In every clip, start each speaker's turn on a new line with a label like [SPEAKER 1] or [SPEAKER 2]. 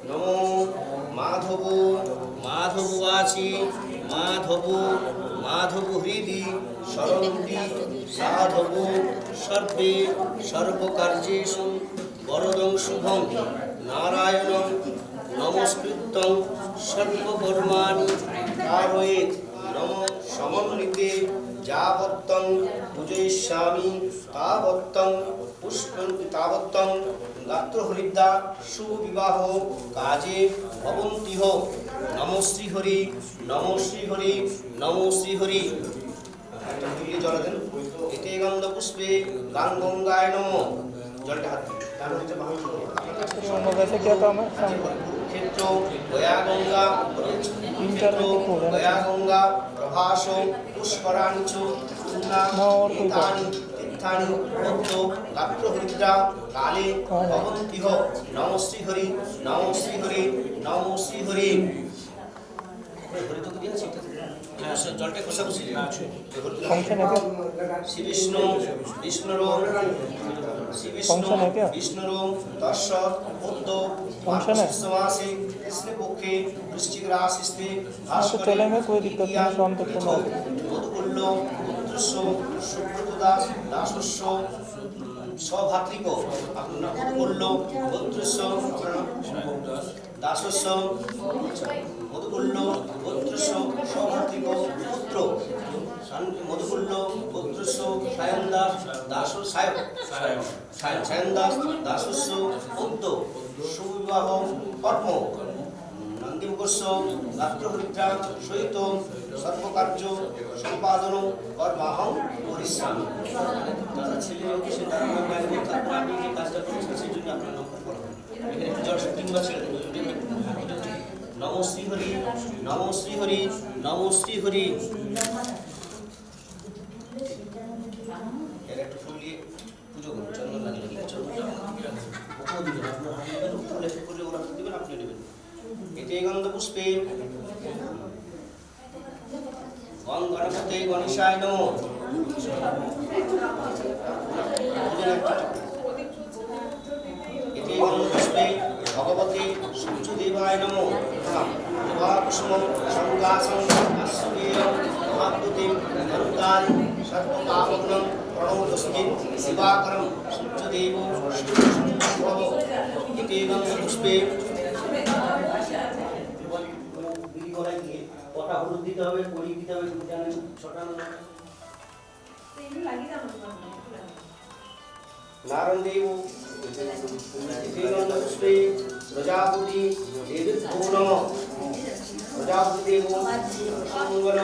[SPEAKER 1] নমো মাধব মাধব বাচি মাধব মাধব হৃদি সরন্তি সাধব সর্বে সর্বকার্যেষু বরদং শুভং নারায়ণং নমস্কৃত্যং সর্বকর্মাণি কারয়েৎ নম সমন্বিতে যাবত্তং পূজয়িষ্যামি তাবত্তং তাবত্তং গাত্রহরিদ্রা সুবিবাহ কাজে ভবন্তিহ নম শ্রীহরি নম শ্রীহরি নম শ্রীহরি। একটা ফুলিয়ে জল দেন। এতে গন্ধ পুষ্পে গান গঙ্গায় নম। জলটা হাত তার হচ্ছে ক্ষেত্র গয়া গঙ্গা ক্ষেত্র গয়া গঙ্গা প্রভাস পুষ্করাণি চ তীর্থানি তীর্থানি পদ্ম গাত্রহরিদ্রা কালে ভবন্তিহ নম শ্রীহরি নম শ্রীহরি নম শ্রীহরি। জলটা কষাকষি শ্রী বিষ্ণু বিষ্ণুর শ্রী বিষ্ণু বিষ্ণুর দর্শ পদ্ম মাসে কৃষ্ণপক্ষে বৃশ্চিক রাশিস্তে মধুকুল্য পুত্রস্য সুব্রত দাস দাসস্য সভাতৃক মধুকুল্য পুত্রস্য দাসস্য মধুকুল্য পুত্রস্য সভাতৃক পুত্র মধুকুল্য পুত্রস্য সায়ন দাস দাস সায়ন দাস দাসস্য পদ্ম সুবিবাহ কর্ম নন্দিমুখস্য গাত্রহরিদ্রা সহিত সর্বকার্য সম্পাদন কর্মাহং করিষ্যামি। তারা ছেলে লোকে সে তারা আপনি যে কাজটা করেছেন সেই জন্য আপনার নম্বর করবেন। এখানে একটু জল তিনবার ছেড়ে দেবেন। নম শ্রীহরি নম শ্রীহরি নম শ্রীহরি। এর একটু ফুল দিয়ে পুজো করুন। চন্দন লাগিয়ে ফুলে ওরা দেবেন আপনি নেবেন। এতে গন্ধ পুষ্পে গণপতে গণেশায় নমঃ। এতে গন্ধ পুষ্পে ভগবতে সূর্যদেবায় নমঃ। কুসুম সংকাসং আশ্বীয়ং মহাদ্যুতিং ধরুকারি সর্বপাবগ্নং প্রণোদস্মিন শিবাকরং সূর্যদেব সূর্যসম্ভব। এতে গন্ধ পুষ্পে কটা হলুদ দিতে হবে, পরি দিতে হবে, ছটানো নারায়ণ দেব পুষ্পে প্রজাপতি দেবীভ্যো নমঃ। প্রজাপতি দেব মঙ্গল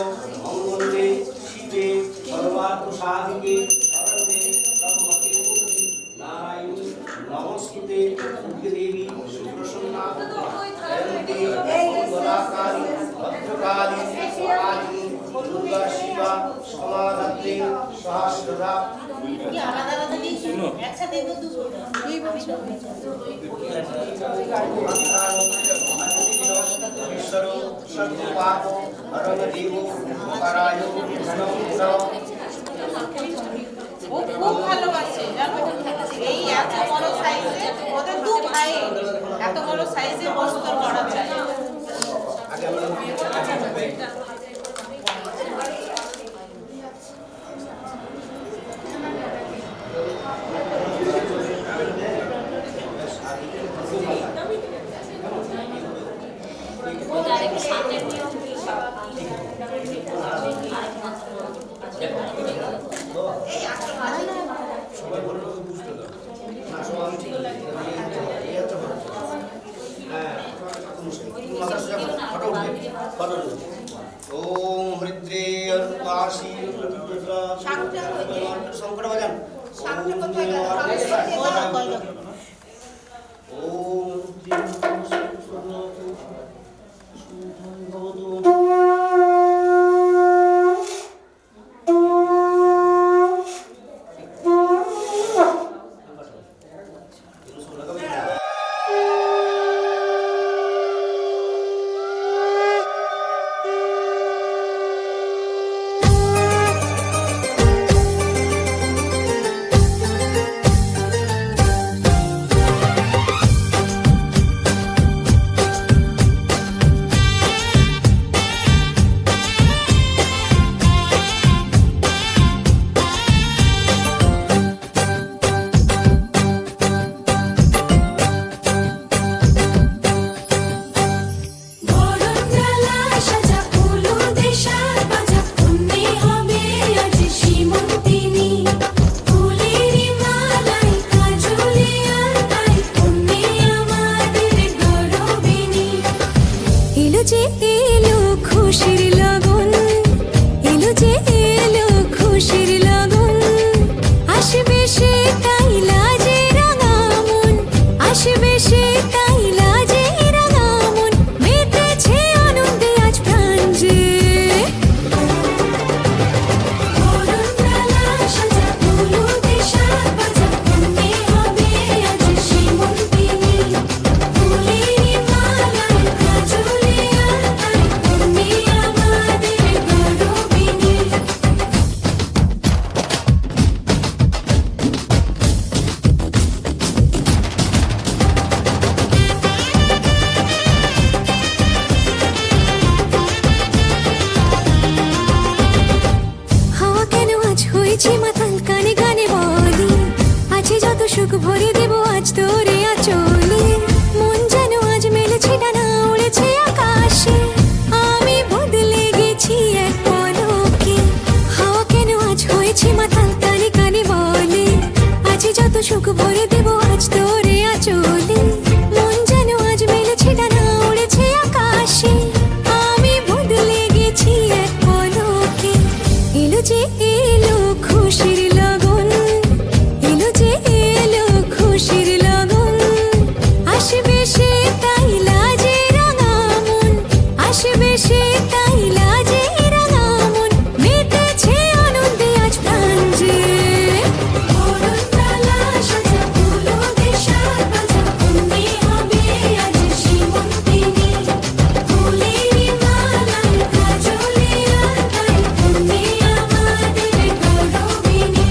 [SPEAKER 1] মঙ্গলে শিবে সর্বার্থ সাধিকে শরণে ব্রহ্মকে নারায়ণী নমস্তুতে দেবী সুপ্রসন্না জয়ন্তী মঙ্গলাকারী ভদ্রকালী কালী দুর্গা শিবা সমাধাত্রী সহস্রধা।
[SPEAKER 2] খুব ভালোবাসে এই এত বড় সাইজে ওদের দু ভাই এত বড় সাইজে বস্তু করা যায়।
[SPEAKER 1] ओम हृद्रे अरुपाशी शंकर भजन
[SPEAKER 3] খুশির লগন এলো যে এলো খুশির লগন আসবে সে তাই লাজে রাঙা মন আসবে সে তাই লাজে রাঙা মন মেতেছে আনন্দে আজ প্রাণ যে বরণডালা সাজা হলুদে সাজ বাজা মনে হবে আজ সীমন্তিনী ফুলেরি মালায় কাজলে আলতায় তুমি আমাদের গৌরবিনী হাওয়া কেন আজ হয়েছে মাতাল কানে কানে বলি আছে যত সুখ ভরে দেব আজ তোরে আচলে মন যেন আজ মেলেছে ডানা উড়েছে আকাশে আমি বদলে গেছি এক পলকে হাওয়া কেন আজ হয়েছে মাতাল কানে কানে বলে আছে যত সুখ ভরে দেব আজ তোরে আচলে মন যেন আজ মেলেছে ডানা উড়েছে আকাশে আমি বদলে গেছি এক পলকে এলো যে এলো খুশির লগন এলো যে এলো খুশির লগন আসবে সে তাই লাজে রাঙা মন আসবে সে তাই লাজে রাঙা মন মেতেছে আনন্দে আজ প্রাণ যে বরণডালা সাজা হলুদে সাজ বাজা মনে হবে আজ সীমন্তিনী ফুলেরি মালায় কাজলে আলতায় তুমি আমাদের গৌরবিনী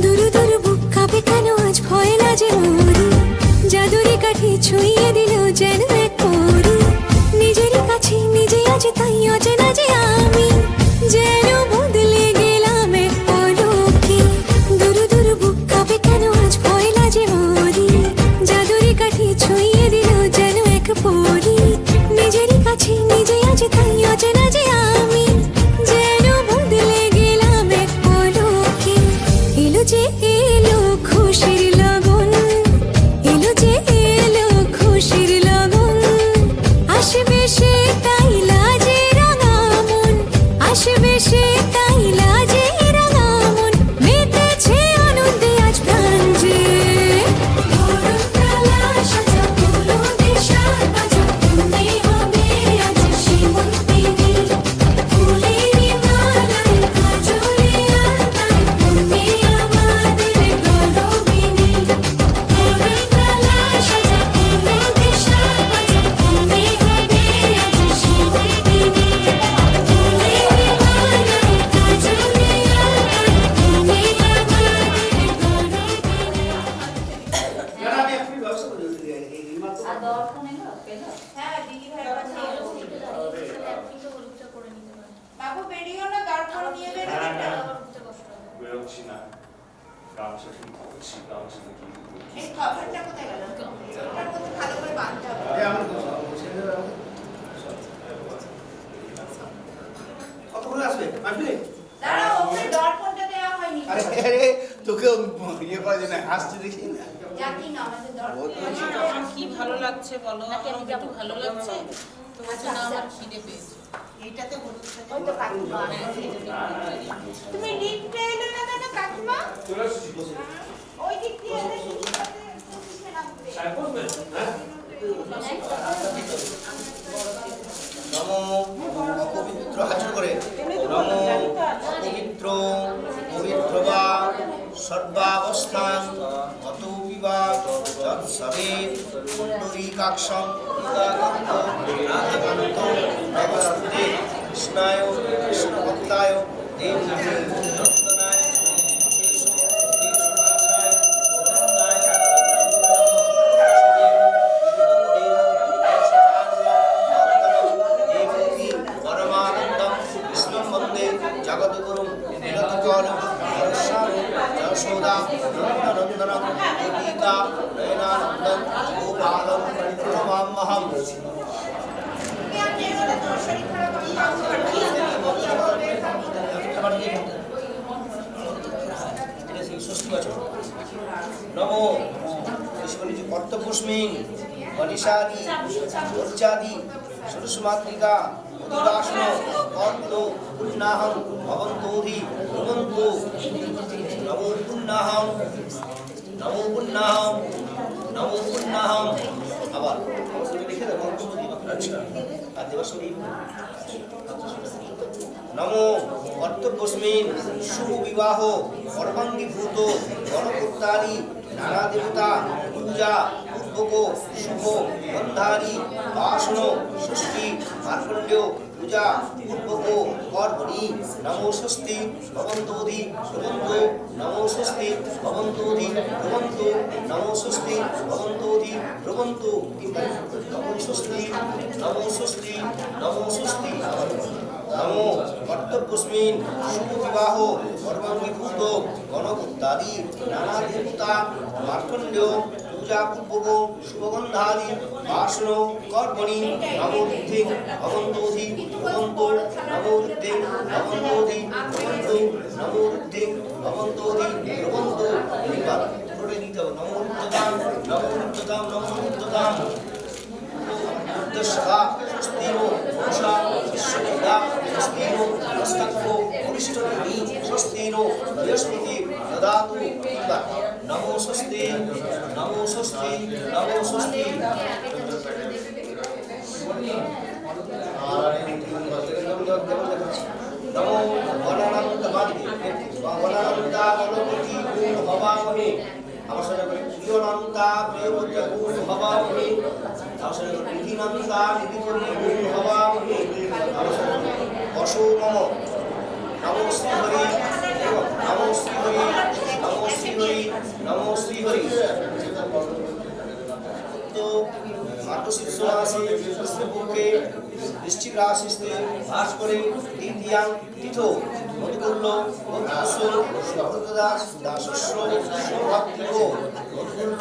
[SPEAKER 3] দুরু দুরু বুক কাঁপে কেন আজ ভয় লাজে মরি জাদুরি কাঠি ছুঁয়ে দিল যেন এক পরি নিজেরই কাছে নিজে আজ তাই অচেনা যে আমি যেন বদলে গেলাম এক পলকে দুরু দুরু বুক কাঁপে কেন আজ ভয় লাজে মরি জাদুরি কাঠি ছুঁয়ে দিল যেন এক পরি নিজেরই কাছে নিজে আজ তাই অচেনা যে আমি যেন বদলে গেলাম এক পলকে এলো যে এলো খুশির লগন এলো যে এলো খুশির লগন আসবে সে তাই লাজে রাঙা মন আসবে সে তাই লাজে রাঙা মন মেতেছে আনন্দে আজ প্রাণ যে বরণডালা সাজা হলুদে সাজ বাজা মনে হবে আজ সীমন্তিনী ফুলেরি মালায় কাজলে আলতায় তুমি আমাদের গৌরবিনী বরণডালা সাজা হলুদে সাজ বাজা মনে হবে আজ সীমন্তিনী ফুলেরি মালায় কাজলে আলতায় তুমি আমাদের গৌরবিনী
[SPEAKER 1] না, আমি এখনই ব্যবস্থা করে দিচ্ছি। এই রিমার তো-
[SPEAKER 2] হ্যাঁ দিদি ভাই বাবু বেরিয়েও না দরকার নিয়ে বেরোচ্ছে
[SPEAKER 4] বেরোচ্ছি না গামছা ঠিক করছি গামছা কি
[SPEAKER 2] এই কভারটা কোথায় গেল এটার মধ্যে ভালো করে বাঁধতে হবে
[SPEAKER 1] এই আমার দোষ, ছেলেদের আমার- কতক্ষণ আসবে? 5 মিনিট?
[SPEAKER 2] দাঁড়াও ওকে দর্পণটা দেওয়া হয়নি
[SPEAKER 1] আরে আরে, তোকে ইয়ে করার জন্য হাসতে দেখি না।
[SPEAKER 2] জানি না আমাদের দর্পণ
[SPEAKER 5] আমার কি ভালো লাগছে বলো আমার একটু ভালো লাগছে তো বলছে না আমার খিদে পেয়েছে এইটাতে হলুদ
[SPEAKER 2] ওই তো কাকিমা তুমি লিফটে এলে না কেন কাকিমা
[SPEAKER 4] চলে এসেছি
[SPEAKER 2] ওই দিক দিয়ে এলে তুমি সাথে পিছনে নামবে
[SPEAKER 4] সাহেব বলবেন হ্যাঁ
[SPEAKER 1] নমো অপবিত্র হাজির করে নমো অপবিত্র পবিত্র বা সর্বাবস্থান অত বিবাদ তৎসবে পুণ্ডরীকাক্ষং গীতাকান্ত রাধাকান্ত নমস্তে কৃষ্ণায় কৃষ্ণভক্তায় দেবী নন্দনায় অশেষ দেশনাশায় নন্দায় পরমানন্দম কৃষ্ণম বন্দে জগদ্গুরুম নীলককলম যশোদা নন্দনন্দনম গোপিকা নয়নানন্দম গোপালম প্রণমাম্যহ নমো ঋষি কর্তব্যস্মিন মনীষাদি ঊর্জাদি সরস্মাত্রিকা উদাসন কর্মণ পুণ্যাহং ভবন্তোধি ভবন্তু নমো পুণ্যাহং নমো পুণ্যাহং নমো পুণ্যাহং। আবার লিখে দেবো। আচ্ছা আর দেবার সঙ্গে নমো কর্তব্যস্মিন শুভ বিবাহ সর্বাঙ্গীভূত গণকর্তারি নানা দেবতা পূজা পূর্বক শুভ বন্ধারি বাসন ষষ্ঠী মার্কণ্ড পূজা পূর্বক কর্মণি নমো ষষ্ঠী ভবন্তোধি ভবন্তু নমো ষষ্ঠী ভবন্তোধি ভবন্তু নমো ষষ্ঠী ভবন্তোধি ভবন্তু নমো ষষ্ঠী নমো ষষ্ঠী নমো ষষ্ঠী। নমো কর্তব্যস্মিন শুভ বিবাহ সর্বাঙ্গীভূত গণকর্তাদি নানা দেবতা মার্কণ্ড পূজা পূর্বক শুভগন্ধাদি বাসন কর্মণি নমো ঋদ্ধে ভবন্তোধি ভবন্তু নমো ঋদ্ধে ভবন্তোধি ভবন্তু নমো ঋদ্ধে ভবন্তোধি ভবন্তু। পুরোটাই নিতে হবে। নমো ঋদ্ধতাম নমো ঋদ্ধতাম নমো ঋদ্ধতাম। উদ্দেশ্যা স্বস্তিনো উষা বিশ্ববিদ্যা স্বস্তিনো হস্তক্ষো ভবিষ্যৎ স্বস্তিনো বৃহস্পতি দদাতু। নমো স্বস্তি নমো স্বস্তি নমো স্বস্তি। নমো গণানন্দবাদী গণানন্দা গণপতি ভবামহে। আমার সাথে প্রিয়নন্দা প্রিয়পতি ভবামহে। আমার সাথে নিধিনন্দা নিধিপতি ভবামহে। আমার সাথে বসো মম নমো শ্রীহরি নমো শ্রীহরি নমো শ্রীহরি নমো শ্রীহরি। তো মার্গশীর্ষ মাসে কৃষ্ণপক্ষে বৃশ্চিক রাশিতে বাস করে তৃতীয়াং তীর্থ মধুকুল্ল দাস দাসস্য সৌভাগ্য মধুকুল্ল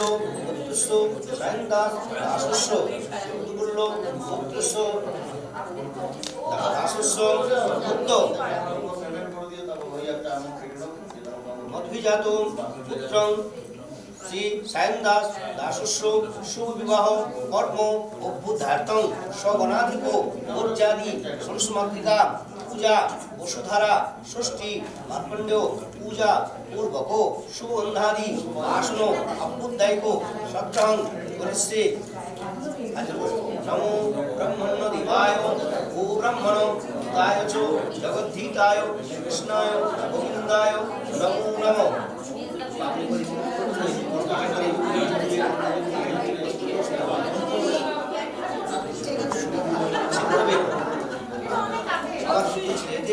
[SPEAKER 1] সায়নদাস দাসস্য মধুকুল্ল দাসস্য বুদ্ধ মধ্বিজাত পুত্রং শ্রী সায়নদাস দাসস্য শুভ বিবাহ কর্ম অভ্যুদ্ধার্থং স্বগণাধিপ ঊর্জাদি সরস্মাত্রিকা পূজা বসুধারা ষষ্ঠী মার্কণ্ড পূজা পূর্বক সুগন্ধাদি আসন অভ্যুদায়িক সত্যাং করিষ্যে। নমো ব্রহ্মণ্য দেবায় ও ব্রহ্মণ হিতায় চ জগদ্ধীতায় কৃষ্ণায় গোবিন্দায় নমো নমঃ।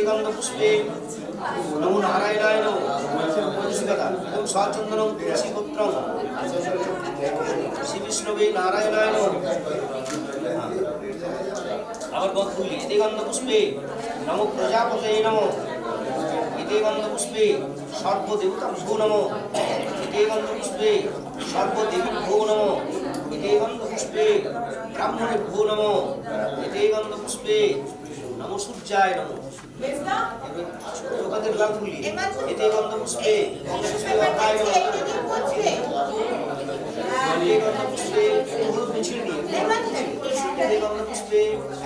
[SPEAKER 1] গন্ধ পুষ্পে নমো নারায়ণায় নমঃ। এবং সচন্দনং তুলসী পুত্রং শ্রী বিষ্ণবে নারায়ণায় নমঃ। আবার গন্ধুলি এতে গন্ধ পুষ্পে নমো প্রজাপতয়ে নমঃ। এতে গন্ধ পুষ্পে সর্বদেবতা ভো নমঃ। এতে গন্ধ পুষ্পে সর্বদেবী ভো নমঃ। এতে গন্ধ পুষ্পে ব্রাহ্মণে ভো নমঃ। এতে গন্ধ পুষ্পে নমো সূর্যায় নমঃ। যোগাদের গন্ধুলি এতে গন্ধ পুষ্পে অঙ্গায় নমঃ। এতে গন্ধ পুষ্পে হলুদ মিছিল নিয়ে এতে গন্ধ পুষ্পে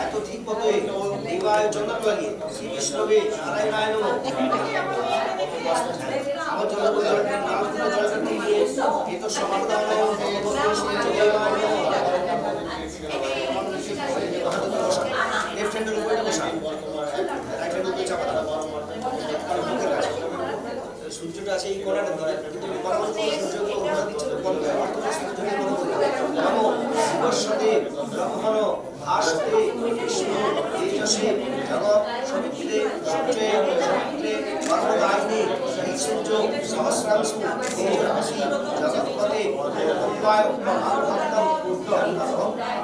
[SPEAKER 1] এত ঠিক পথে দেবায় চন্দন লাগিয়ে শ্রী বিষ্ণবে নারায়ণায় নমঃ। আমার জল দিয়ে এত সমাধান লেফট হ্যান্ডের উপরে বসা রাইট হ্যান্ডের উপরে চাপা দাও। সূর্যটা আছে এই কোণাটা দিকে কিন্তু সূর্যকে ওটা দিচ্ছে তো বন্ধ সূর্যকে নমো শিবস্বতে ব্রহ্মণ ভাসতে বিষ্ণু তেজসে জগৎ সমিতিতে সূর্যে সমিত্রে কর্মদায়িনী এই সূর্য সহস্রাংশু দেবরাশি জগৎপতে উপায় মহাভক্তম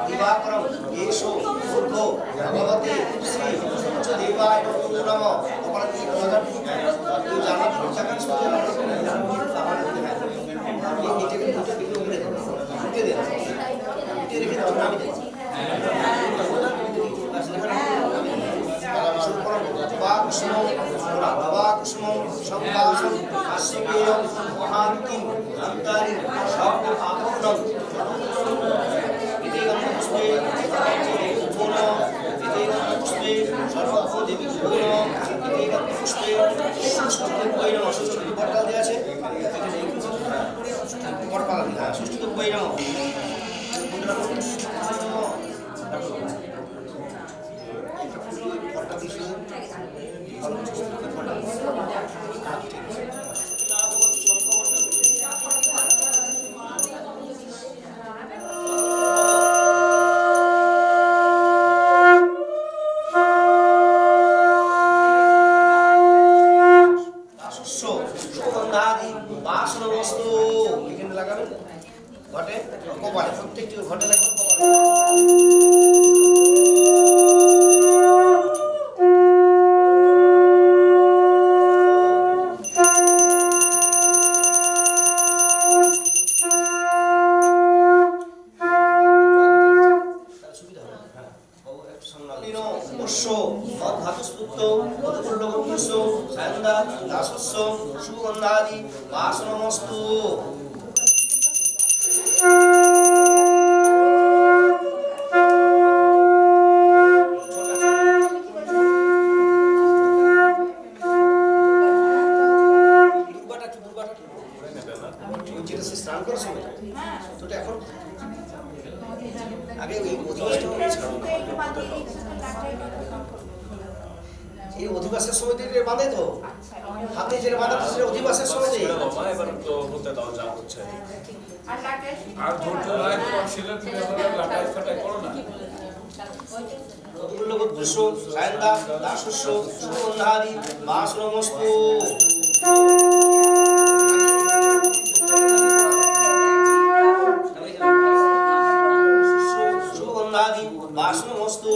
[SPEAKER 1] দিবাকরম এষো বুদ্ধ ভগবতে শ্রী সূর্যদেবায় নমঃ। তোমরা কি কথা জানা চাকান সূর্য এই এটাকে দুটো বিক্রি করে দেন রেখে দাও নামি দেন। গন্ধাদি সর্বপাপগ্নং ইতি গন্ধপুষ্পে দেবীভ্যো নমঃ ইতি গন্ধপুষ্পে সর্বদেবীভ্যো নমঃ ইতি গন্ধপুষ্পে ষষ্ঠদেব্যৈ নমঃ। ষষ্ঠদেবী পটকাল দেওয়া আছে, পটকাল হ্যাঁ ষষ্ঠদেব্যৈ নমঃ। সুগন্ধাদি বাসনমস্তু এখানে লাগাবেন ঘটে কপালে, প্রত্যেকটি ঘটে লাগাবেন সুগন্ধাদি বাসনমস্তু। স্নান করার সময় তো এখন আগে ওই এই অধিবাসের সময় দিয়ে বাঁধে তো হাতে যেটা বাঁধা সেটা অধিবাসের সময় দিয়ে
[SPEAKER 4] এবার তো হতে দাও যা হচ্ছে
[SPEAKER 6] আর ধৈর্য নাই তোমার ছেলে তুমি আমাদের লাটাই ফাটাই করো না
[SPEAKER 1] গোত্রস্য সায়ন্দা দাসস্য সুগন্ধাদি বাসনমস্তু। সুগন্ধাদি বাসনমস্তু।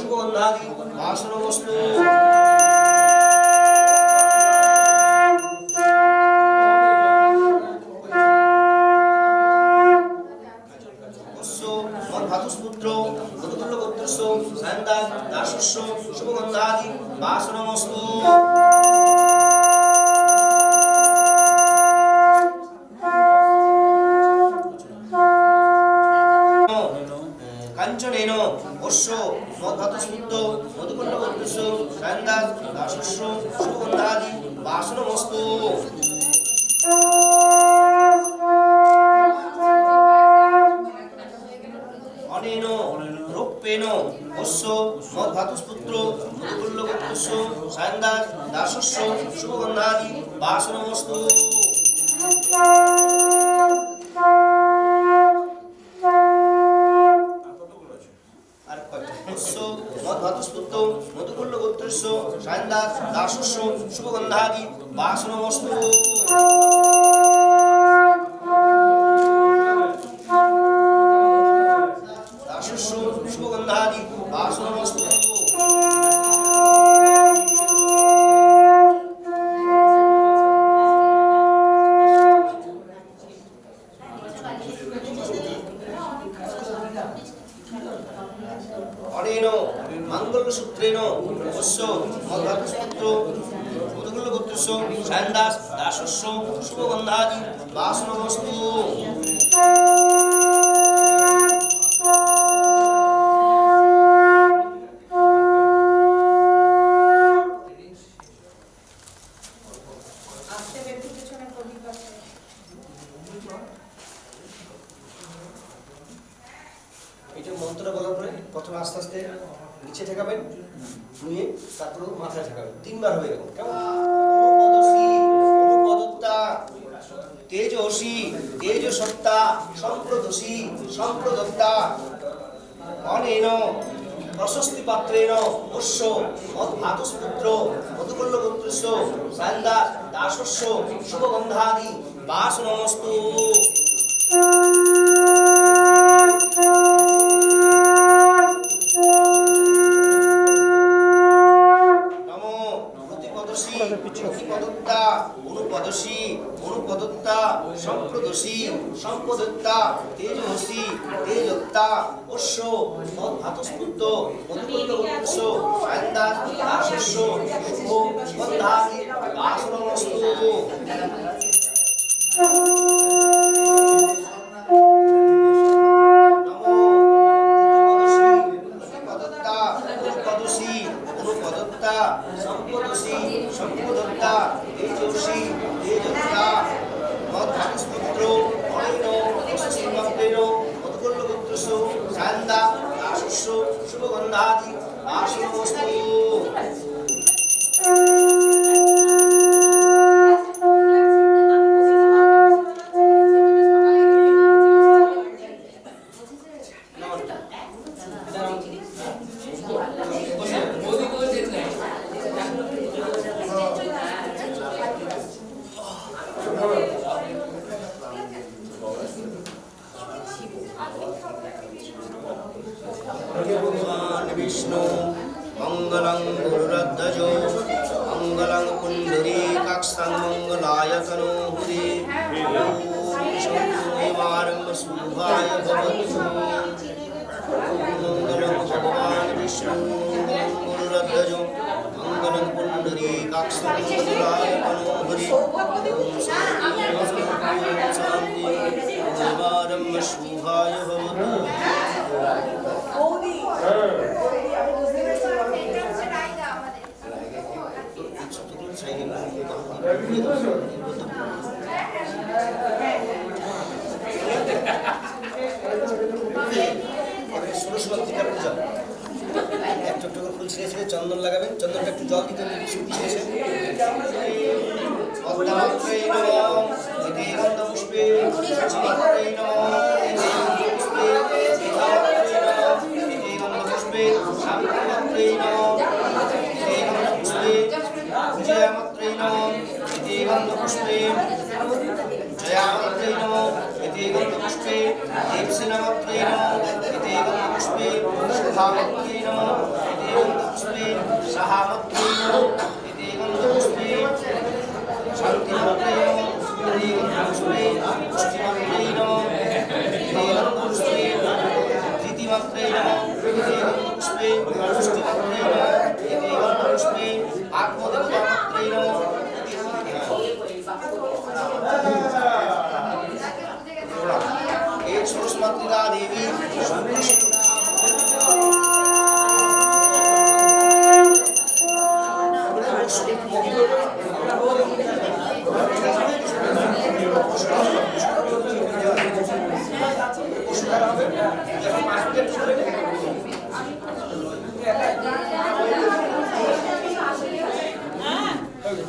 [SPEAKER 1] সুগন্ধাদি বাসনমস্তু। মধ্যাতুষ্পুত্র মধুকুল্ল গোত্রস্য সায়ন্দা দাসস্য শুভগন্ধাদি বাসনমস্তু। কাঞ্চনেন অশ্ব মধ্যাতুষ্পুত্র মধুকুল্ল গোত্রস্য সায়ন্দা দাসস্য শুভগন্ধাদি বাসনমস্তু। অনেন রূপেণ অশ্ব মধ্যাতুষ্পুত্র মধুকুল্ল গোত্রস্য সায়ন্দা দাসস্য শুভগন্ধাদি বাসনমস্তু। মধ্যাতুষ্পুত্র মধুকুল্ল গোত্রস্য সায়ন্দা দাসস্য শুভগন্ধাদি বাসনমস্তু। দাসস্য শুভগন্ধাদি বাসনমস্তু। অনেন মাঙ্গল্যসূত্রেণ অশ্ব মধ্যাতুষ্পুত্র মধুকুল্ল গোত্রস্য সায়ন্দা দাসস্য শুভগন্ধাদি বাসনমস্তু। এটা মন্ত্রটা বলার পরে প্রথমে আস্তে আস্তে নিচে ঠেকাবেন, নিয়ে তারপরে মাথায় ঠেকাবেন, তিনবার হবে এরকম। কেমন? অনুপদসী অনুপদত্তা তেজসী তেজসত্তা সম্প্রদসী সম্প্রদত্তা। অনেন প্রশস্তি পাত্রেণ অশ্ব মধ্যাতুষ্পুত্র মধুকুল্ল গোত্রস্য সায়ন্দা দাসস্য শুভগন্ধাদি বাসনমস্তু। নমো প্রতিপদসী সখীপদত্তা অনুপদসী অনুপদত্তা সম্প্রদসী সম্পদত্তা তেজহসী তেজত্তা অশ্ব মদভাতস্ফূর্ত মধুকুন্দগোত্রস্য সায়ন্দা দাসস্য শুভ বন্ধা দাসনমস্তু। সম্পদসী সম্পদত্তা তেজস্বী তেজত্তা মদভাতস্পুত্র অনৈন অশ্বসিংহত্রেণ মধুকুন্দগোত্রস্য সায়ন্দা দাসস্য শুভগন্ধাদি দাসনমস্তু। विष्णु मंगलं गुरुरध्वज मंगलं पुंडरीकाक्षं मंगलायतनो हरि ओम शंभुदेवारंभ शुभाय भवतु। मंगलं भगवान विष्णु गुरुरध्वज मंगलं पुंडरीकाक्षं मंगलायतनो हरि ओम शंभुदेवारंभ शुभाय भवतु। ফুল ছিঁড়ে ছিঁড়ে চন্দন লাগাবেন, চন্দনটা একটু জল দিতে পুষ্পে विजयमात्रै नमः इति गन्धपुष्पे जयामात्रै नमः इति गन्धपुष्पे दीप्सिनामात्रै नमः इति गन्धपुष्पे शुभामात्रै नमः इति गन्धपुष्पे सहामात्रै नमः इति गन्धपुष्पे शान्तिमात्रै नमः इति गन्धपुष्पे पुष्टिमात्रै नमः इति गन्धपुष्पे धृतिमात्रै नमः इति गन्धपुष्पे पुष्टिमात्रै नमः इति गन्धपुष्पे आत्मदेवतामात्रै नमः। एक सरस्वती देवी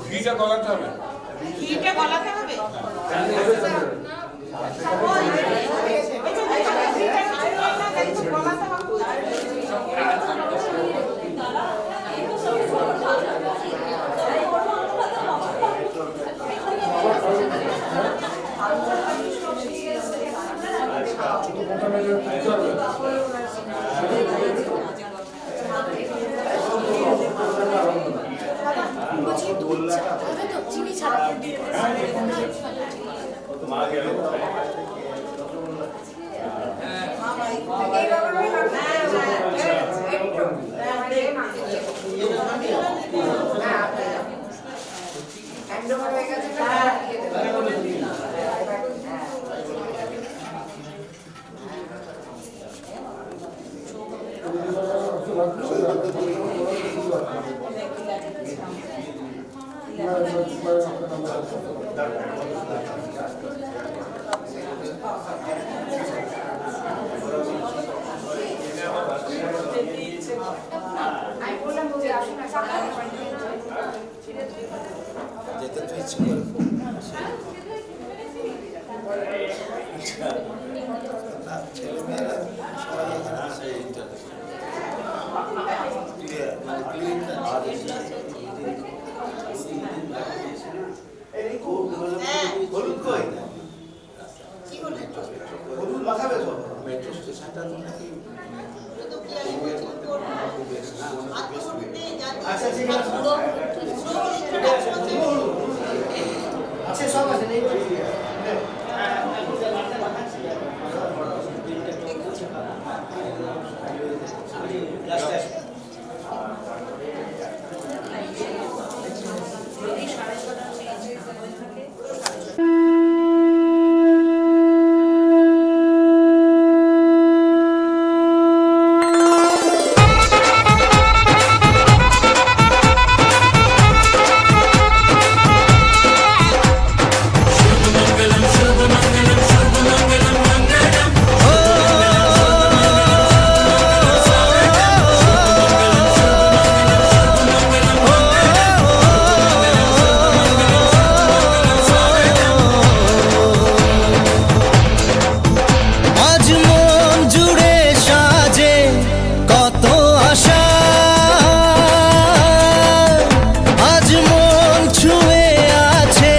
[SPEAKER 6] ঘিটা গলাতে হবে,
[SPEAKER 2] ঘিটা গলাতে হবে। আচ্ছা ঠিক আছে।
[SPEAKER 1] আছে সব আছে নেই
[SPEAKER 7] আজ মন জুড়ে সাজে কত আশা, আজ মন ছুঁয়ে আছে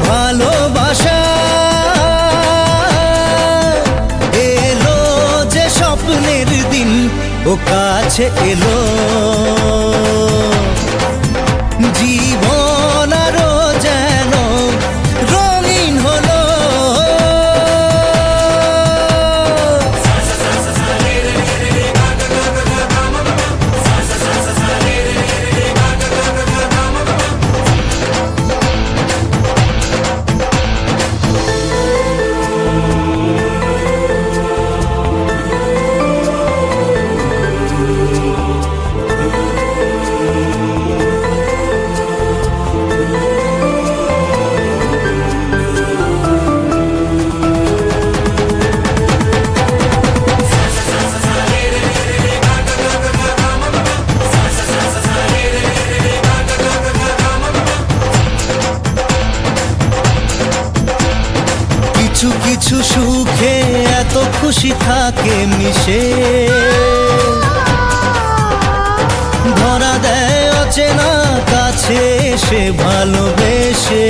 [SPEAKER 7] ভালোবাসা। এলো যে স্বপ্নের দিন ও কাছে এলো, জীবন আরো যেন রঙিন হলো। কিছু কিছু সুখে এত খুশি থাকে মিশে, ধরা দেয় অচেনা কাছে এসে ভালোবেসে।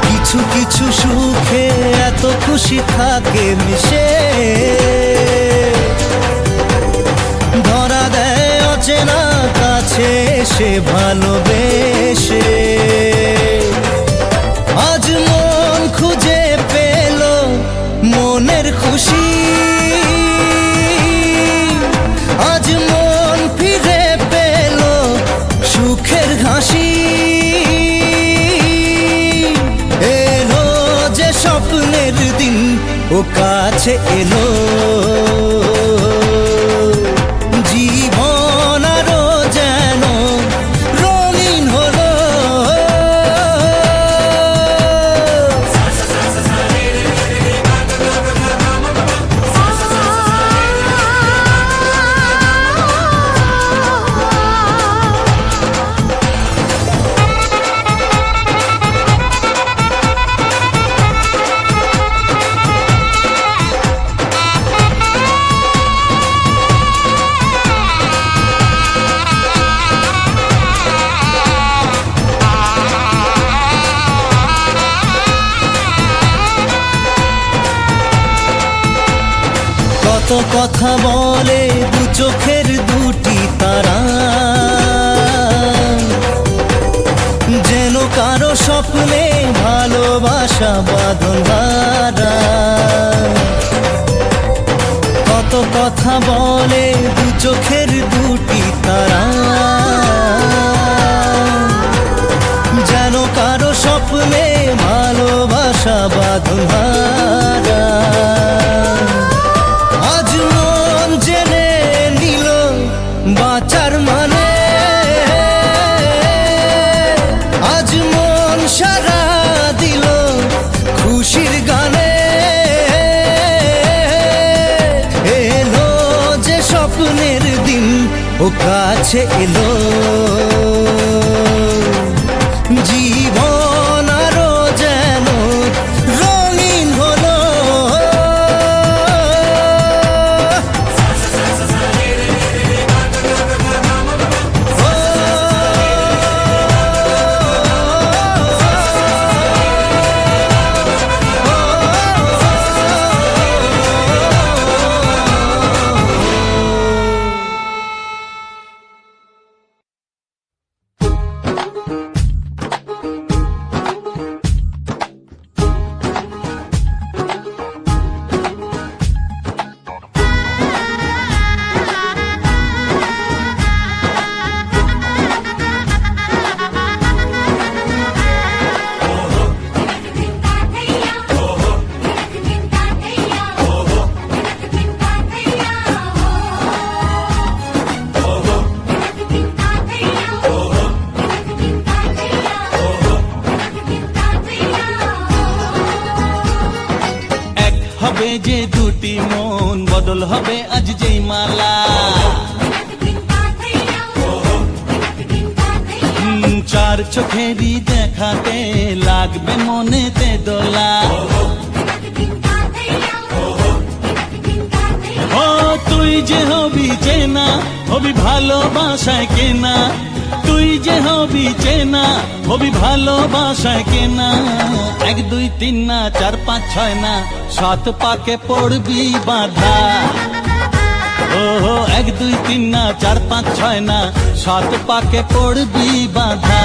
[SPEAKER 7] কিছু কিছু সুখে এত খুশি থাকে মিশে, ধরা দেয় অচেনা কাছে এসে ভালোবেসে। আজ মন খুঁজে পেল মনের খুশি, আজ মন ফিরে পেল সুখের হাসি। এলো যে স্বপ্নের দিন ও কাছে এলো, জীবন আরো যেন রঙিন হলো। কত কথা বলে দু চোখের দুটি তারা, যেন কারো স্বপ্নে ভালোবাসা বাঁধন ধরা। কত কথা বলে দু চোখের দুটি তারা, যেন কারো স্বপ্নে ভালোবাসা বাঁধন ধরা। আজ মন জেনে নিল বাঁচার মানে, আজ মন সারা দিল খুশির গানে। এলো যে স্বপ্নের দিন ও কাছে এলো, জীবন আরো যেন রঙিন হলো। হবে যে দুটি মন, বদল হবে আজ যেই মালা। চার চোখেরই দেখাতে লাগবে মনেতে দোলা। ও তুই যে হবি চেনা, হবি ভালোবাসায় কেনা। তুই যে হবি চেনা, হবি ভালোবাসায় কেনা। 1 2 3 না 4 5 6 না 7 পাকে পড়বি বাঁধা। ও 1 2 3 না 4 5 6 না 7 পাকে পড়বি বাঁধা।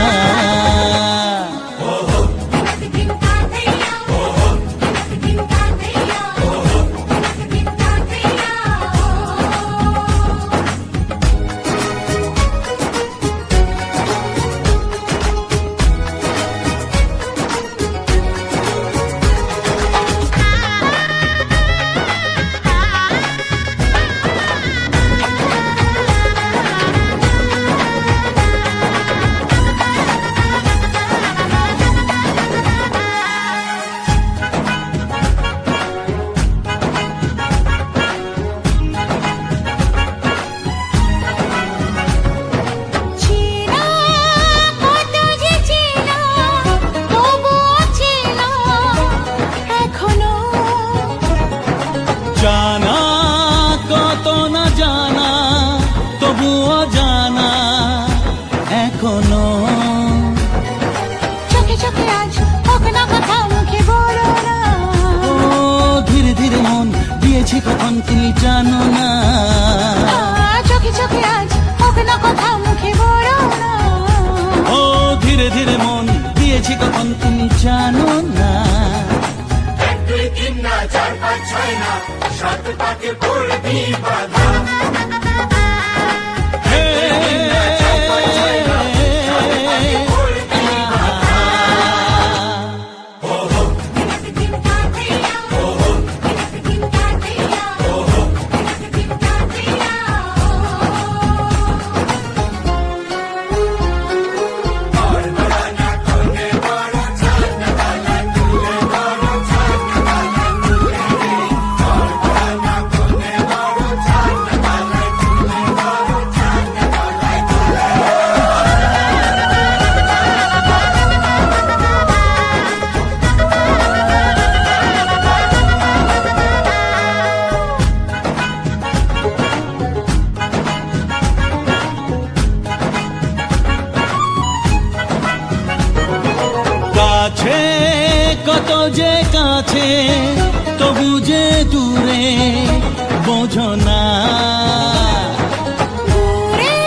[SPEAKER 7] জানা কত না জানা, তবুও জানা এখনো।
[SPEAKER 3] চোখে চোখে আজ হোক না কথা মুখে বলো না।
[SPEAKER 7] ও ধীরে ধীরে মন দিয়েছি কখন তুমি জানো না।
[SPEAKER 3] চোখে চোখে আজ হোক না কথা মুখে বলো না।
[SPEAKER 7] ও ধীরে ধীরে মন দিয়েছি কখন তুমি জানো না।
[SPEAKER 6] 1 2 3 না 4 5 6 না 7 পাকে পড়বি বাঁধা।
[SPEAKER 7] কাছে কত যে কাছে, তবু যে দূরে বোঝো না।
[SPEAKER 3] দূরে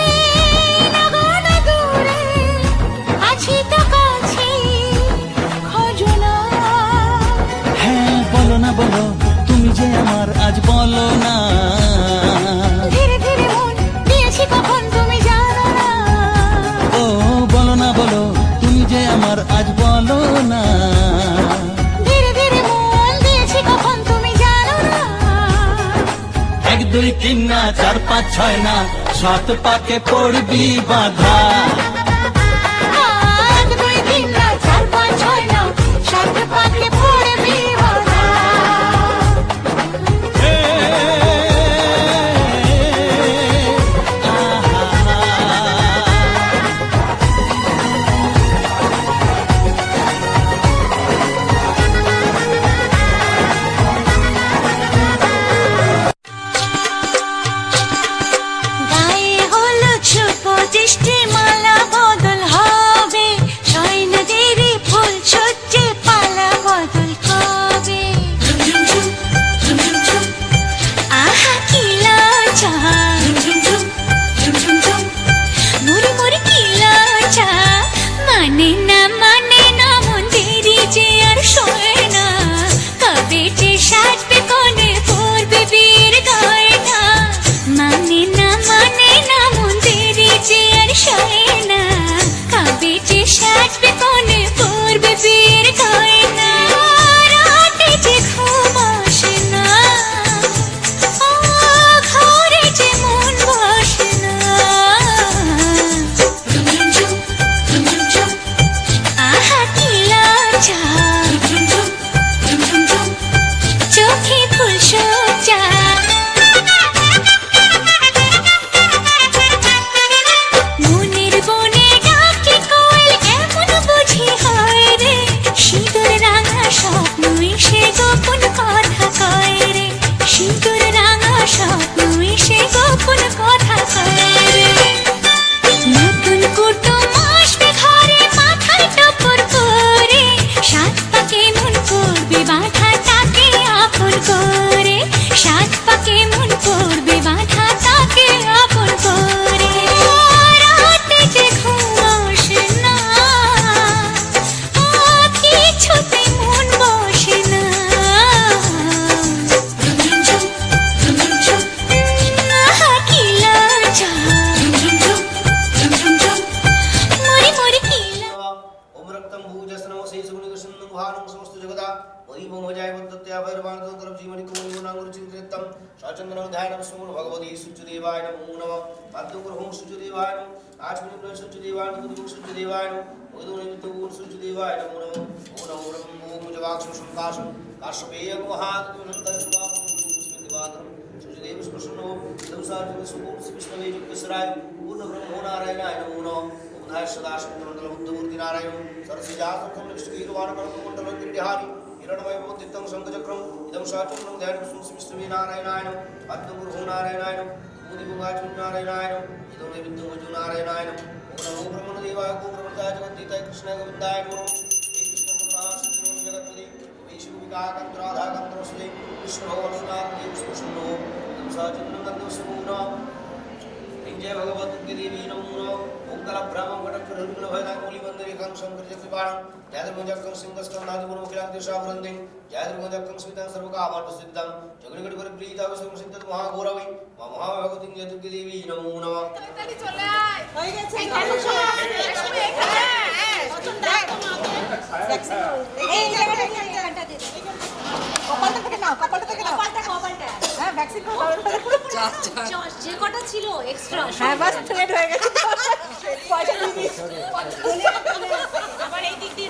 [SPEAKER 3] নগর দূরে আছি তো কাছে খোঁজো না।
[SPEAKER 7] হ্যাঁ বলো না বলো, তুমি যে আমার আজ বলো না।
[SPEAKER 3] ধীরে ধীরে মন দিয়েছি কখন তুমি জানো না।
[SPEAKER 7] ও বলো না বলো, তুমি যে আমার আজ বলো না।
[SPEAKER 3] ধীরে ধীরে মন দিয়েছি কখন তুমি জানো না।
[SPEAKER 7] 1 2 3 না 4 5 6 না 7 পাকে পড়বি বাঁধা।
[SPEAKER 3] 1 2 3 না 4 5 6 না 7 পাকে পড়বি বাঁধা। গায়ে হলো ছোট দৃষ্টি মালা।
[SPEAKER 1] प्रत्याभैर्वाणतोत्रं जीवनि कुमुनांगुरुचिन्तितं सचन्द्रं ध्यानं सुमन भगवती सूर्यदेवाय नमो नमः पाद्यगुरुं सूर्यदेवाय नमः आचमनं सूर्यदेवाय नमः दुर्गं सूर्यदेवाय नमः उदोनिमित्तगुरुं सूर्यदेवाय नमो नमः ओम नमो ब्रह्मो मुजवाक्षं संकाशं काश्यपेयं महात्मनन्तरस्वाहं पुष्पदिवाकरं सूर्यदेव स्पर्शनो दंसार्जुन सुपूर्ण विष्णवे जुगसराय पूर्ण ब्रह्मो नारायणाय नमो नमः उदाय सदाशिवमंडल बुद्धमूर्ति नारायण सरसिजासुखं निष्ठीरवाणकर्ममंडलं गिरिहारि हिरण्मयमोदितं शंखचक्रं इदं साचन्द्रं ध्यानं विष्णवे नारायणाय नमः पद्मगुरुं नारायणाय नमः मुनिमुगाचुं नारायणाय नमः इदं नैवेद्यं नारायणाय नमः ओम नमो ब्रह्मदेवाय गोब्रह्मचाय जगद्गीताय कृष्णाय गोविन्दाय नमः हे कृष्ण करुणासिंधु जगत्पति वैशुविकाकंत्राधाकंत्रस्ते कृष्ण भगवानुनामदेव स्पर्शनो इदं साचन्द्रं गन्धवसमूना जय भगवत देवी नमो नमः ओंकार ब्रह्म घटक भयदांगुली वंदे कां शंकर चक्रपाणं जयद्रमजक्कं सिंहस्कंधादिगुणो किलांतिशावरन्दिं जयद्रमजक्कं स्मितं सर्वकामार्थ सिद्धं जगन्निकट परिप्रीता विश्वसिद्धं महाघोरवै महाभगवतीं जय दुर्गे देवी नमो नमः
[SPEAKER 2] তাড়াতাড়ি চলে আয় হয়ে গেছে এই কেন চলে এই জায়গাটা দিয়ে কপালটা থেকে নাও কপালটা হ্যাঁ ভ্যাকসিন যে কটা ছিল এক্সট্রা হ্যাঁ বাস প্লেট হয়ে গেছে পয়সা দিয়ে দিস আবার এই দিক দিয়ে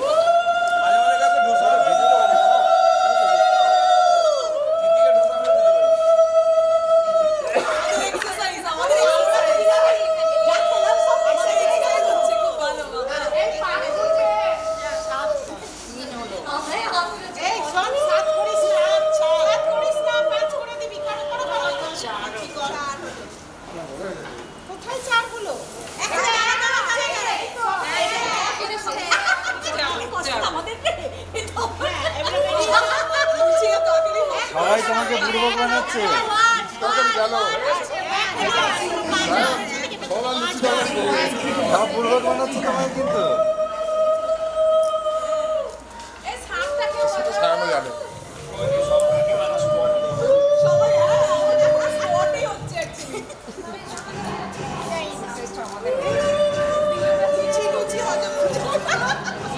[SPEAKER 8] সবাই তোমাকে বুড়ো বানাচ্ছে বুড়ো বানাচ্ছে তোমায় কিন্তু সারানো যাবে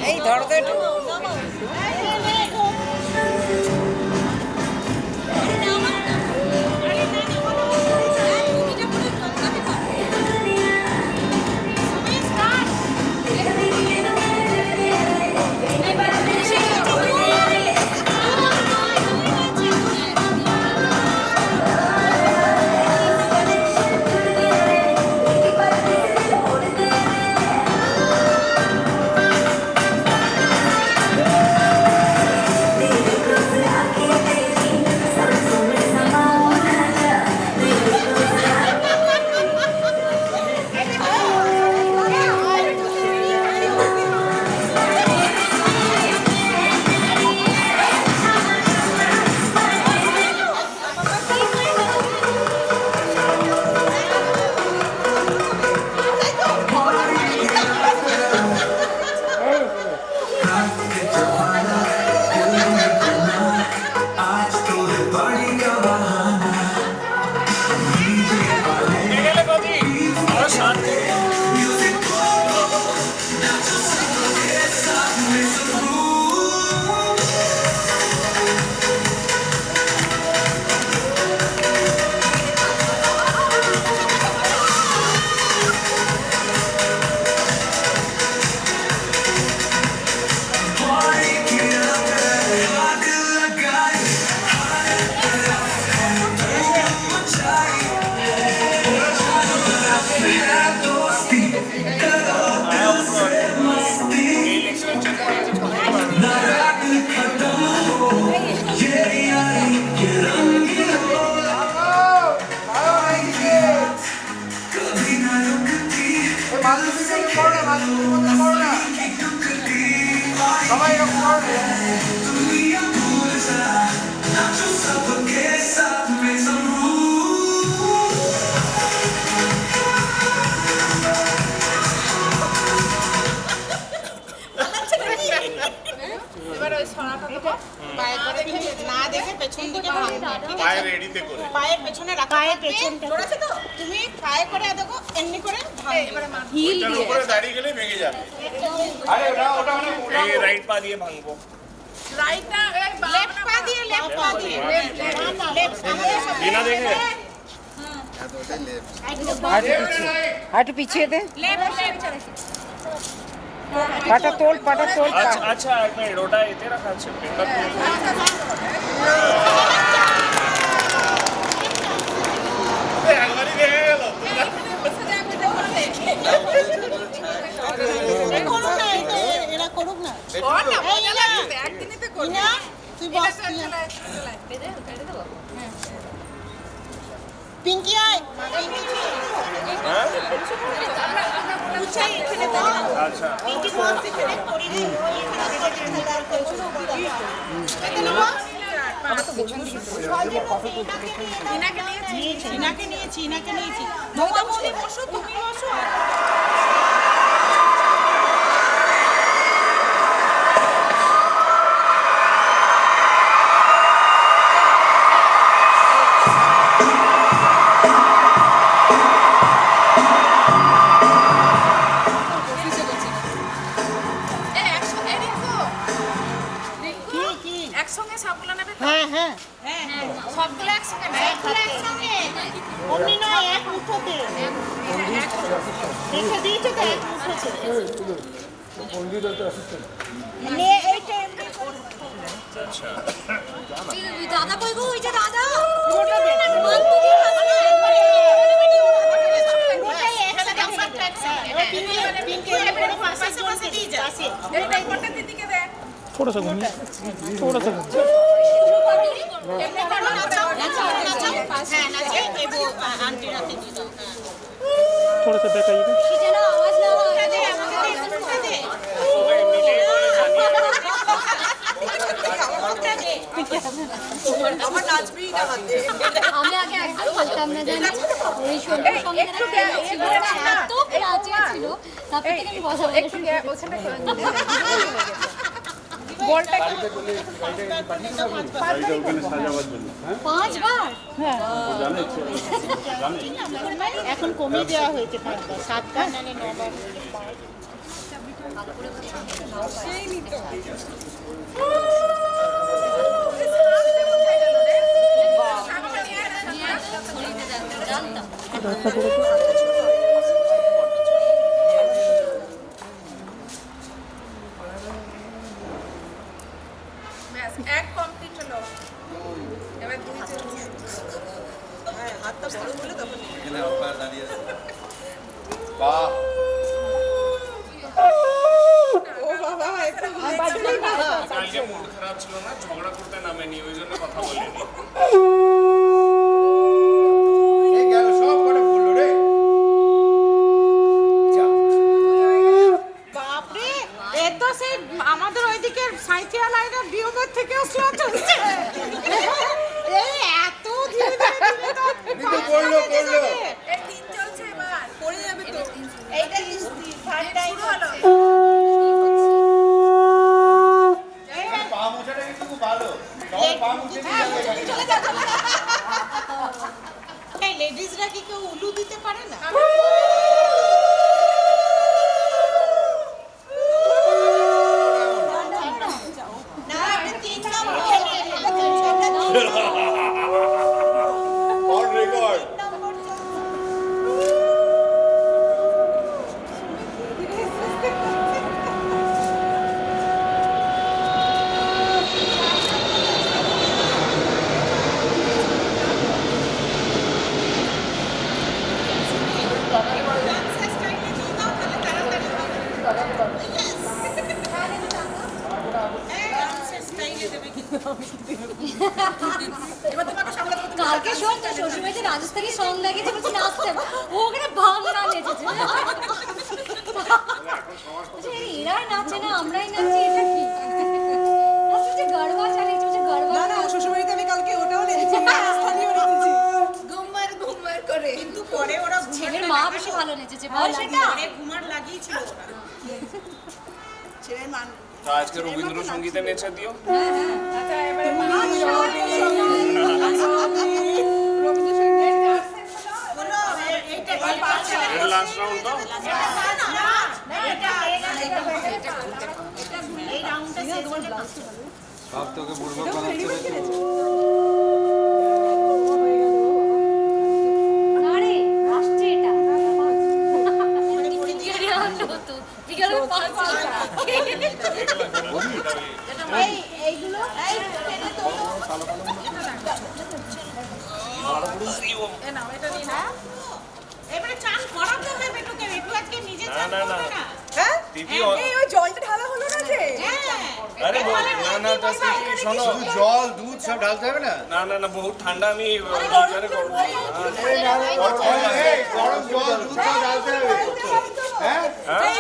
[SPEAKER 2] এই ধরো তো একটু
[SPEAKER 8] সবাই এরকম করবে
[SPEAKER 5] এবার ওই ছড়াটা দেবো পায়ে করে না দেখে পেছন দিকে
[SPEAKER 4] পায়ের রেডিতে করে
[SPEAKER 5] পায়ের পেছনে রাখা পায়ের পেছনটা ধরেছে তো তুমি পায়ে করে দেখো এমনি করে এবারে হিল
[SPEAKER 4] দিয়ে উপরে দাঁড়িয়ে গেলে ভেঙে যাবে
[SPEAKER 8] আরে ওটা
[SPEAKER 4] এই রাইট পা দিয়ে ভাঙবো
[SPEAKER 5] লেফট পা দিয়ে লেফট পা দিয়ে লেফট
[SPEAKER 4] বিনা দেখে
[SPEAKER 2] একটু পিছিয়ে দে
[SPEAKER 5] লেফট
[SPEAKER 2] পাটা তোল
[SPEAKER 4] আচ্ছা আচ্ছা এক মিনিট ওটা এতে রাখা আছে পেনটা একবারই দেখে গেল
[SPEAKER 5] করুক না এরা করুক না না তুই বস পিঙ্কি আয়
[SPEAKER 4] আচ্ছা
[SPEAKER 5] ইনাকে নিয়েছি মমতা বৌদি বসো তুমি বসো
[SPEAKER 2] একসঙ্গে সবগুলো নেবে
[SPEAKER 5] হ্যাঁ হ্যাঁ
[SPEAKER 2] সবগুলো একসঙ্গে
[SPEAKER 5] অমনি নয় এক মুঠোতে রেখে দিয়েছে তো এক মুঠোতে এইটা এমনি
[SPEAKER 2] দাদা কই গো ওই যে দাদা
[SPEAKER 8] थोड़ा सा घूमिए थोड़ा सा थोड़ा सा बैक आइएगा
[SPEAKER 2] आवाज ना আমি আগে একদম বলতাম না জানি এই সন্ধ্যা সঙ্গে এত ক্লাচে ছিল তারপর থেকে আমি বসা
[SPEAKER 5] বলটা
[SPEAKER 2] পাঁচবার
[SPEAKER 5] এখন কমিয়ে দেওয়া হয়েছে 7বার নালে 9বার
[SPEAKER 2] জানতাম
[SPEAKER 5] এক কমপ্লিট হলো এবার দুই হাতটা বড় হলে তখন
[SPEAKER 8] বাহ
[SPEAKER 4] কালকে মুড খারাপ ছিল না ঝগড়া করতে নামেনি ওই জন্য কথা বলিনি
[SPEAKER 8] এই গেল সব করে বললো রে
[SPEAKER 5] বাপরে এ তো সেই আমাদের ওইদিকে সাইকেল লাইনের বিয়োগের থেকেও স্লো চলছে এই এত ধীরে ধীরে
[SPEAKER 8] কিন্তু বললো
[SPEAKER 5] এই তিন চলছে এবার পড়ে যাবে তো এইটা থার্ড টাইম হলো
[SPEAKER 8] পা মোছাটা কিন্তু ভালো সব পা মুছে দিয়ে যাবে
[SPEAKER 5] এই লেডিজরা কি কেউ উলু দিতে পারে না না এটা তিন নম্বর
[SPEAKER 8] অন রেকর্ড
[SPEAKER 2] কালকে শোন তো শ্বশুরবাড়িতে রাজস্থানী সং লাগিয়েছে বলছে নাচতে হবে। ও ওখানে ভাঙনা নেচেছে এরা নাচে না আমরাই নাচি এটা কি যে গড়বা চালিয়েছে যে গড়বা না
[SPEAKER 5] শ্বশুরবাড়িতে আমি কালকে ওটাও লেগেছি রাজস্থানীও লেগেছি ঘুমার করে কিন্তু পরে ওরা
[SPEAKER 2] ছেলের মা বেশি ভালো নেচেছে বল সেটা
[SPEAKER 5] ঘুমার লাগিয়েছিল ওরা ছেলের মান
[SPEAKER 4] তো আজকে রবীন্দ্রসঙ্গীতে নেচে দিও
[SPEAKER 5] আচ্ছা এবারে
[SPEAKER 4] এটা লাস্ট রাউন্ড তো
[SPEAKER 5] এই রাউন্ডটা শেষ হলে
[SPEAKER 8] সব তোকে বুড়বো বানাচ্ছে বেশি।
[SPEAKER 2] আরে আসছে এটা বিকেলে 5 এইগুলো
[SPEAKER 5] এবারে চান করাতে হবে বেটুকে, বেটু আজকে নিজে চান
[SPEAKER 4] না, না,
[SPEAKER 5] করবে
[SPEAKER 4] না।
[SPEAKER 5] না।
[SPEAKER 2] হ্যাঁ
[SPEAKER 4] টিভি
[SPEAKER 2] এই ওই জলটা ঢালা হলো না যে
[SPEAKER 4] আরে না না তা কি শোনো
[SPEAKER 8] শুধু জল দুধ সব ঢালতে হবে না?
[SPEAKER 4] না না না বহুত ঠান্ডা আমি
[SPEAKER 8] এই গরম জল দুধ সব ঢালতে হবে। হ্যাঁ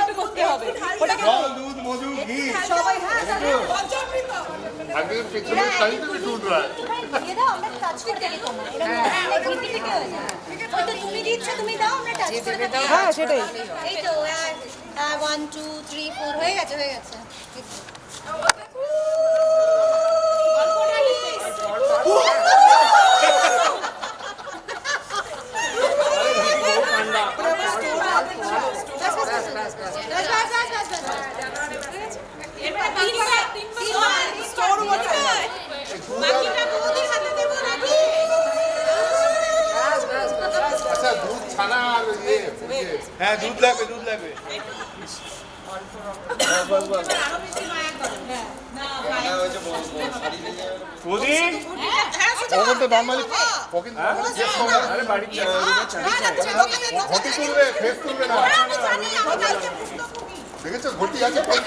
[SPEAKER 2] একটু করতে হবে ওটাকে
[SPEAKER 8] জল দুধ মধু ঘি
[SPEAKER 2] সবাই হ্যাঁ
[SPEAKER 8] আগে পেছনে খাই তুমি দুধ রাখ।
[SPEAKER 2] দিয়ে দাও আমরা টাচ করে দিই তোমার এরকম ভিতরে থেকে হয়ে যায় ওই তো তুমি দিচ্ছ তুমি দাও আমরা টাচ করে দাও হ্যাঁ সেটাই এই তো 1 2 3 4 হয়ে গেছে হয়ে গেছে
[SPEAKER 5] বাকিটা বৌদির হাতে দেবো নাকি?
[SPEAKER 8] আচ্ছা দুধ ছানা আর হ্যাঁ দুধ লাগবে দুধ লাগবে।
[SPEAKER 5] আরো বেশি মায়া করো।
[SPEAKER 4] বৌদি
[SPEAKER 8] ওখান তো নর্মালি পকেট
[SPEAKER 4] আরে বাড়ি
[SPEAKER 8] ঘটি তুলবে ফেস তুলবে না। দেখেছো ঘটি আছে ফেস